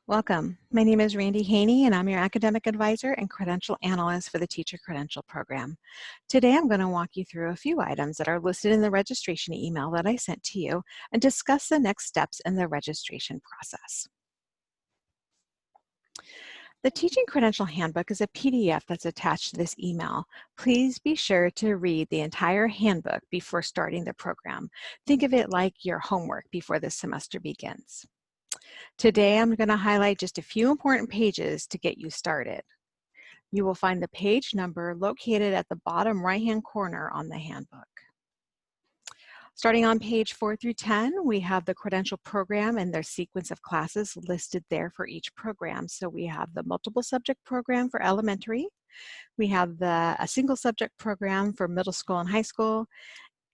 Welcome. My name is Randy Haney, and I'm your academic advisor and credential analyst for the Teacher Credential Program. Today, I'm going to walk you through a few items that are listed in the registration email that I sent to you and discuss the next steps in the registration process. The Teaching Credential Handbook is a PDF that's attached to this email. Please be sure to read the entire handbook before starting the program. Think of it like your homework before the semester begins. Today, I'm going to highlight just a few important pages to get you started. You will find the page number located at the bottom right-hand corner on the handbook. Starting on page 4 through 10, we have the credential program and their sequence of classes listed there for each program. So we have the multiple subject program for elementary, we have a single subject program for middle school and high school,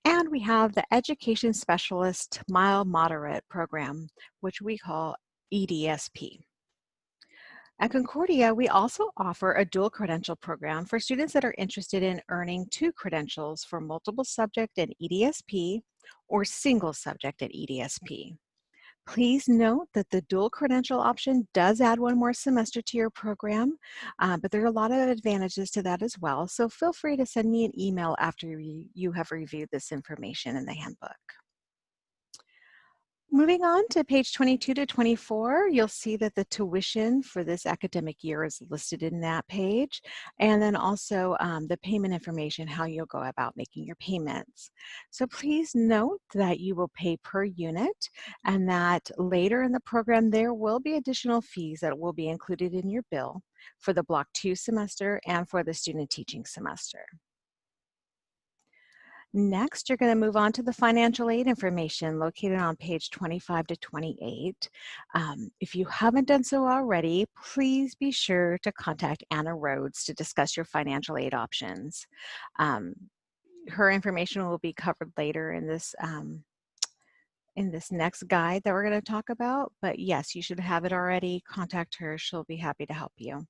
and we have the Education Specialist Mild Moderate program, which we call EDSP. At Concordia, we also offer a dual credential program for students that are interested in earning 2 credentials for multiple subject at EDSP or single subject at EDSP. Please note that the dual credential option does add 1 more semester to your program, but there are a lot of advantages to that as well. So feel free to send me an email after you have reviewed this information in the handbook. Moving on to page 22 to 24, you'll see that the tuition for this academic year is listed in that page, and then also the payment information, how you'll go about making your payments. So please note that you will pay per unit, and that later in the program there will be additional fees that will be included in your bill for the Block 2 semester and for the student teaching semester. Next, you're going to move on to the financial aid information located on page 25 to 28. If you haven't done so already, please be sure to contact Anna Rhodes to discuss your financial aid options. Her information will be covered later in this next guide that we're going to talk about, but yes, you should have it already. Contact her. She'll be happy to help you.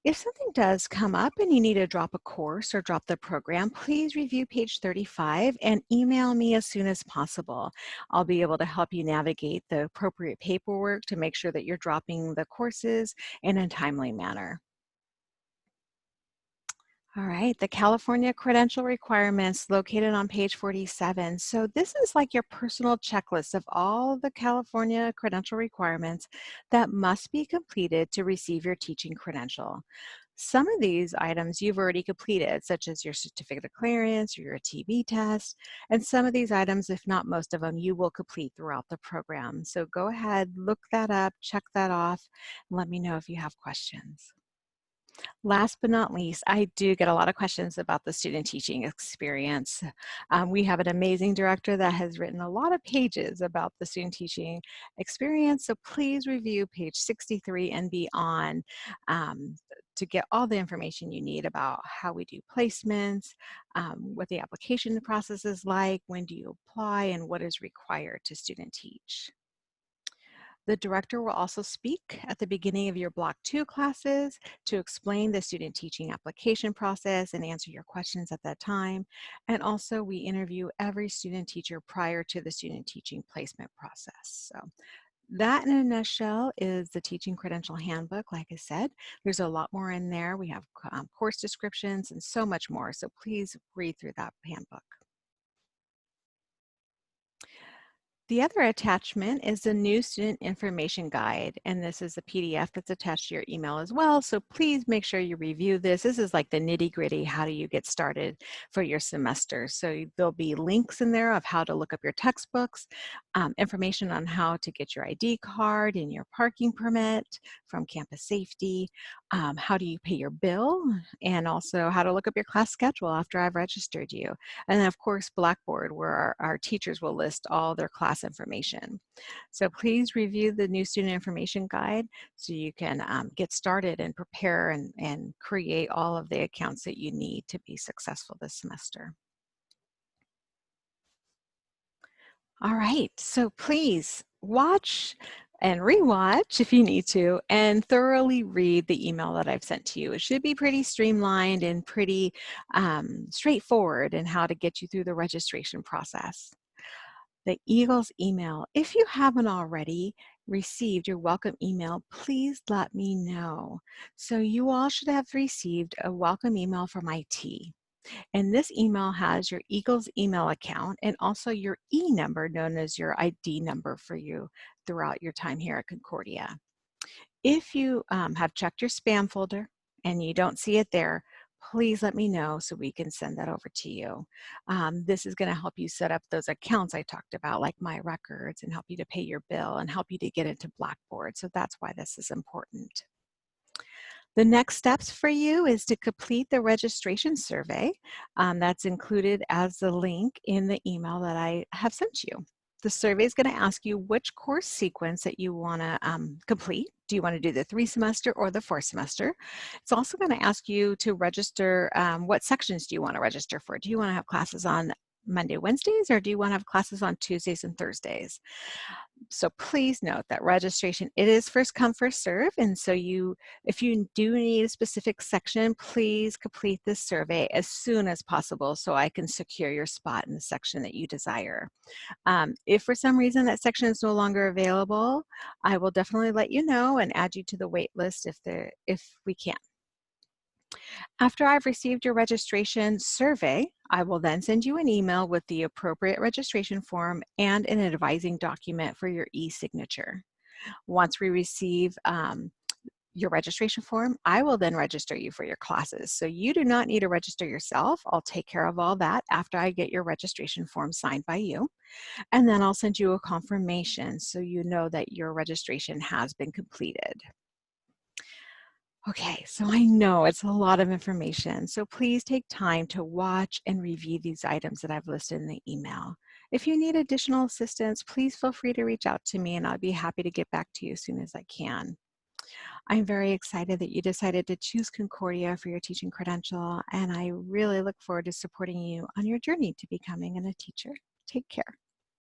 If something does come up and you need to drop a course or drop the program, please review page 35 and email me as soon as possible. I'll be able to help you navigate the appropriate paperwork to make sure that you're dropping the courses in a timely manner. All right, the California credential requirements located on page 47. So this is like your personal checklist of all the California credential requirements that must be completed to receive your teaching credential. Some of these items you've already completed, such as your certificate of clearance or your TB test, and some of these items, if not most of them, you will complete throughout the program. So go ahead, look that up, check that off, and let me know if you have questions. Last but not least, I do get a lot of questions about the student teaching experience. We have an amazing director that has written a lot of pages about the student teaching experience, so please review page 63 and beyond to get all the information you need about how we do placements, what the application process is like, when do you apply, and what is required to student teach. The director will also speak at the beginning of your Block 2 classes to explain the student teaching application process and answer your questions at that time. And also we interview every student teacher prior to the student teaching placement process. So that in a nutshell is the Teaching Credential Handbook. Like I said, there's a lot more in there. We have course descriptions and so much more. So please read through that handbook. The other attachment is the new student information guide, and this is a PDF that's attached to your email as well, so please make sure you review this. This is like the nitty-gritty, how do you get started for your semester. So there'll be links in there of how to look up your textbooks, information on how to get your ID card and your parking permit from Campus Safety, how do you pay your bill, and also how to look up your class schedule after I've registered you. And then of course Blackboard, where our teachers will list all their class information. So please review the new student information guide so you can get started and prepare and create all of the accounts that you need to be successful this semester. All right, so please watch and rewatch if you need to, and thoroughly read the email that I've sent to you. It should be pretty streamlined and pretty straightforward in how to get you through the registration process. The Eagles email. If you haven't already received your welcome email, please let me know. So you all should have received a welcome email from IT. And this email has your Eagles email account and also your E number, known as your ID number for you throughout your time here at Concordia. If you have checked your spam folder and you don't see it there, please let me know so we can send that over to you. This is going to help you set up those accounts I talked about, like My Records, and help you to pay your bill and help you to get into Blackboard. So that's why this is important. The next steps for you is to complete the registration survey. That's included as the link in the email that I have sent you. The survey is going to ask you which course sequence that you want to complete. Do you want to do the 3-semester or the 4-semester? It's also going to ask you to register what sections do you want to register for. Do you want to have classes on Monday, Wednesdays, or do you want to have classes on Tuesdays and Thursdays? So please note that registration, it is first come, first serve. And so if you do need a specific section, please complete this survey as soon as possible so I can secure your spot in the section that you desire. If for some reason that section is no longer available, I will definitely let you know and add you to the wait list if we can. After I've received your registration survey, I will then send you an email with the appropriate registration form and an advising document for your e-signature. Once we receive your registration form, I will then register you for your classes. So you do not need to register yourself. I'll take care of all that after I get your registration form signed by you. And then I'll send you a confirmation so you know that your registration has been completed. Okay, so I know it's a lot of information, so please take time to watch and review these items that I've listed in the email. If you need additional assistance, please feel free to reach out to me and I'll be happy to get back to you as soon as I can. I'm very excited that you decided to choose Concordia for your teaching credential, and I really look forward to supporting you on your journey to becoming a teacher. Take care.